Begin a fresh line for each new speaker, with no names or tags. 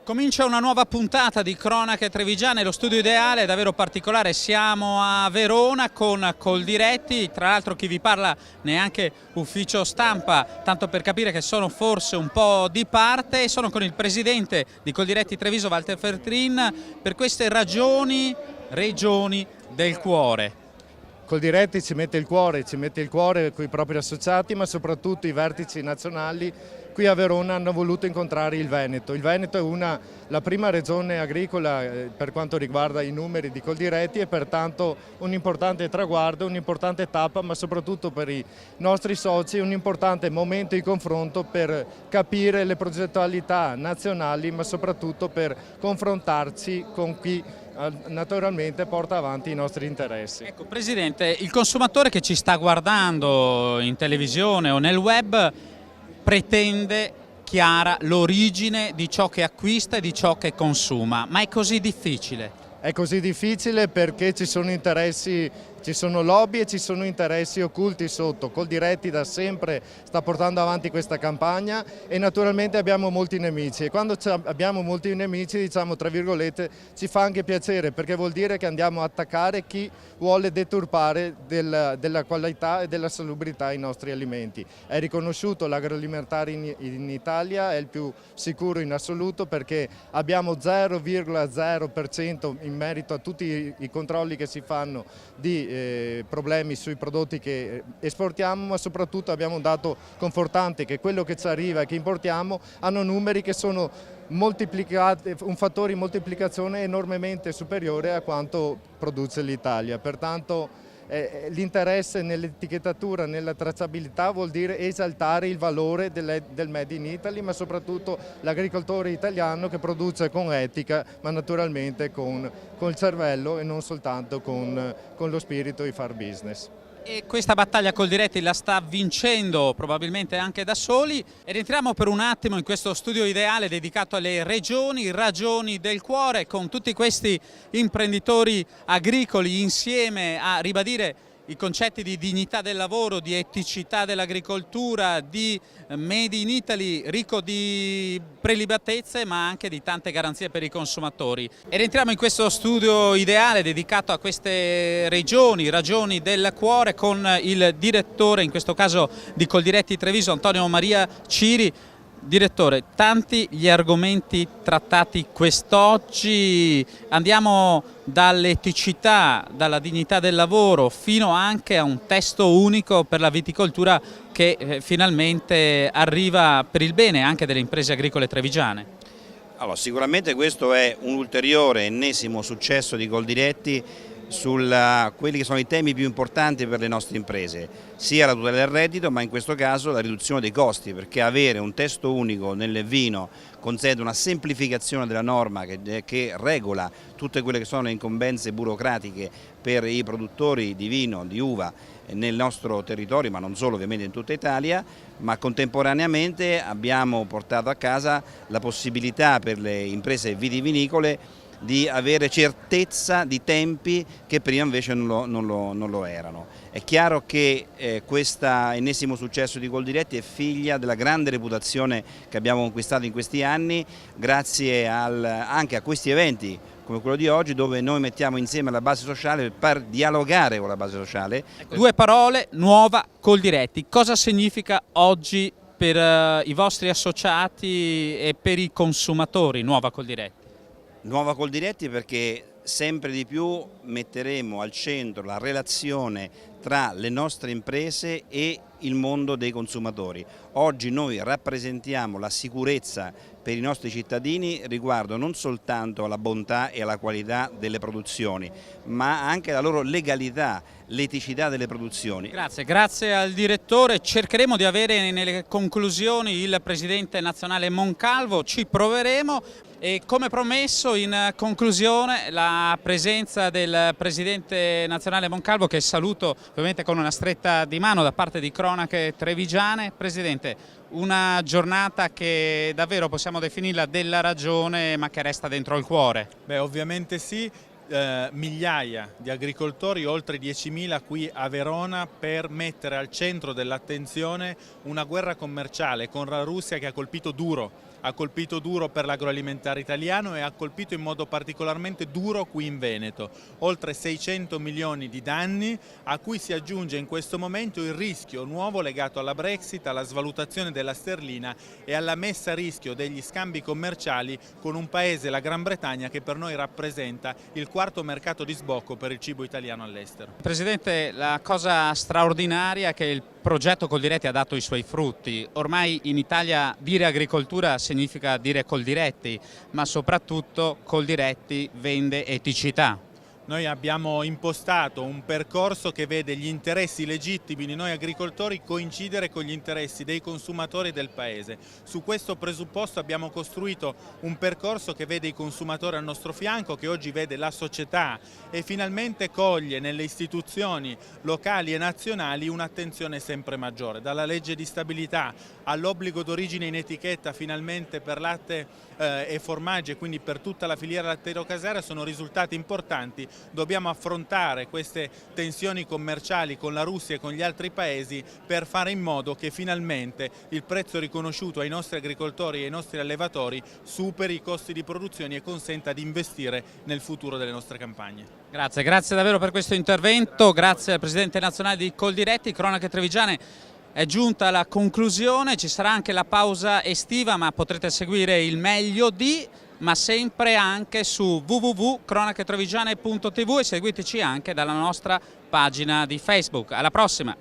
Comincia una nuova puntata di Cronache Trevigiane, lo studio ideale è davvero particolare, siamo a Verona con Coldiretti, tra l'altro chi vi parla neanche ufficio stampa, tanto per capire che sono forse un po' di parte, sono con il presidente di Coldiretti Treviso, Walter Feltrin, per queste regioni del cuore.
Coldiretti ci mette il cuore con i propri associati, ma soprattutto i vertici nazionali qui a Verona hanno voluto incontrare il Veneto. Il Veneto è la prima regione agricola per quanto riguarda i numeri di Coldiretti e pertanto un importante traguardo, un'importante tappa, ma soprattutto per i nostri soci un importante momento di confronto per capire le progettualità nazionali, ma soprattutto per confrontarci con chi naturalmente porta avanti i nostri interessi.
Ecco, Presidente, il consumatore che ci sta guardando in televisione o nel web pretende chiara l'origine di ciò che acquista e di ciò che consuma, ma è così difficile?
È così difficile perché ci sono interessi, ci sono lobby e ci sono interessi occulti sotto. Coldiretti da sempre sta portando avanti questa campagna e naturalmente abbiamo molti nemici e quando abbiamo molti nemici, diciamo tra virgolette, ci fa anche piacere perché vuol dire che andiamo a attaccare chi vuole deturpare della qualità e della salubrità i nostri alimenti. È riconosciuto l'agroalimentare in Italia, è il più sicuro in assoluto perché abbiamo 0,0% in merito a tutti i controlli che si fanno di problemi sui prodotti che esportiamo, ma soprattutto abbiamo un dato confortante che quello che ci arriva e che importiamo hanno numeri che sono moltiplicati, un fattore di moltiplicazione enormemente superiore a quanto produce l'Italia. Pertanto l'interesse nell'etichettatura, nella tracciabilità vuol dire esaltare il valore del Made in Italy, ma soprattutto l'agricoltore italiano che produce con etica, ma naturalmente con il cervello e non soltanto con lo spirito di far business.
E questa battaglia Coldiretti la sta vincendo probabilmente anche da soli ed entriamo per un attimo in questo studio ideale dedicato alle ragioni del cuore, con tutti questi imprenditori agricoli insieme a ribadire i concetti di dignità del lavoro, di eticità dell'agricoltura, di Made in Italy ricco di prelibatezze ma anche di tante garanzie per i consumatori. Ed entriamo in questo studio ideale dedicato a queste ragioni del cuore con il direttore, in questo caso di Coldiretti Treviso, Antonio Maria Ciri. Direttore, tanti gli argomenti trattati quest'oggi, andiamo dall'eticità, dalla dignità del lavoro fino anche a un testo unico per la viticoltura che finalmente arriva per il bene anche delle imprese agricole trevigiane.
Allora, sicuramente questo è un ulteriore ennesimo successo di Coldiretti su quelli che sono i temi più importanti per le nostre imprese, sia la tutela del reddito ma in questo caso la riduzione dei costi, perché avere un testo unico nel vino consente una semplificazione della norma che regola tutte quelle che sono le incombenze burocratiche per i produttori di vino, di uva nel nostro territorio, ma non solo, ovviamente in tutta Italia, ma contemporaneamente abbiamo portato a casa la possibilità per le imprese vitivinicole di avere certezza di tempi che prima invece non lo erano. È chiaro che questo ennesimo successo di Coldiretti è figlia della grande reputazione che abbiamo conquistato in questi anni, grazie anche a questi eventi come quello di oggi, dove noi mettiamo insieme la base sociale per dialogare con la base sociale.
Ecco, due parole, nuova Coldiretti. Cosa significa oggi per i vostri associati e per i consumatori nuova Coldiretti?
Nuova Coldiretti perché sempre di più metteremo al centro la relazione tra le nostre imprese e il mondo dei consumatori. Oggi noi rappresentiamo la sicurezza per i nostri cittadini riguardo non soltanto alla bontà e alla qualità delle produzioni, ma anche alla loro legalità, l'eticità delle produzioni.
Grazie al direttore. Cercheremo di avere nelle conclusioni il presidente nazionale Moncalvo, ci proveremo. E come promesso, in conclusione, la presenza del presidente nazionale Moncalvo, che saluto ovviamente con una stretta di mano da parte di Cronache Trevigiane. Presidente, una giornata che davvero possiamo definirla della ragione, ma che resta dentro il cuore.
Beh, ovviamente sì. Migliaia di agricoltori, oltre 10.000 qui a Verona, per mettere al centro dell'attenzione una guerra commerciale con la Russia che ha colpito duro ha colpito duro per l'agroalimentare italiano e ha colpito in modo particolarmente duro qui in Veneto. Oltre 600 milioni di danni, a cui si aggiunge in questo momento il rischio nuovo legato alla Brexit, alla svalutazione della sterlina e alla messa a rischio degli scambi commerciali con un paese, la Gran Bretagna, che per noi rappresenta il quarto mercato di sbocco per il cibo italiano all'estero.
Presidente, la cosa straordinaria è che il progetto Coldiretti ha dato i suoi frutti. Ormai in Italia dire agricoltura significa dire Coldiretti, ma soprattutto Coldiretti vende eticità.
Noi abbiamo impostato un percorso che vede gli interessi legittimi di noi agricoltori coincidere con gli interessi dei consumatori del Paese. Su questo presupposto abbiamo costruito un percorso che vede i consumatori al nostro fianco, che oggi vede la società e finalmente coglie nelle istituzioni locali e nazionali un'attenzione sempre maggiore. Dalla legge di stabilità all'obbligo d'origine in etichetta finalmente per latte e formaggi e quindi per tutta la filiera lattiero-caseara sono risultati importanti. Dobbiamo affrontare queste tensioni commerciali con la Russia e con gli altri paesi per fare in modo che finalmente il prezzo riconosciuto ai nostri agricoltori e ai nostri allevatori superi i costi di produzione e consenta di investire nel futuro delle nostre campagne.
Grazie davvero per questo intervento, grazie al Presidente nazionale di Coldiretti. Cronache Trevigiane è giunta alla conclusione, ci sarà anche la pausa estiva, ma potrete seguire il meglio ma sempre anche su www.cronachetrevigiane.tv e seguiteci anche dalla nostra pagina di Facebook. Alla prossima!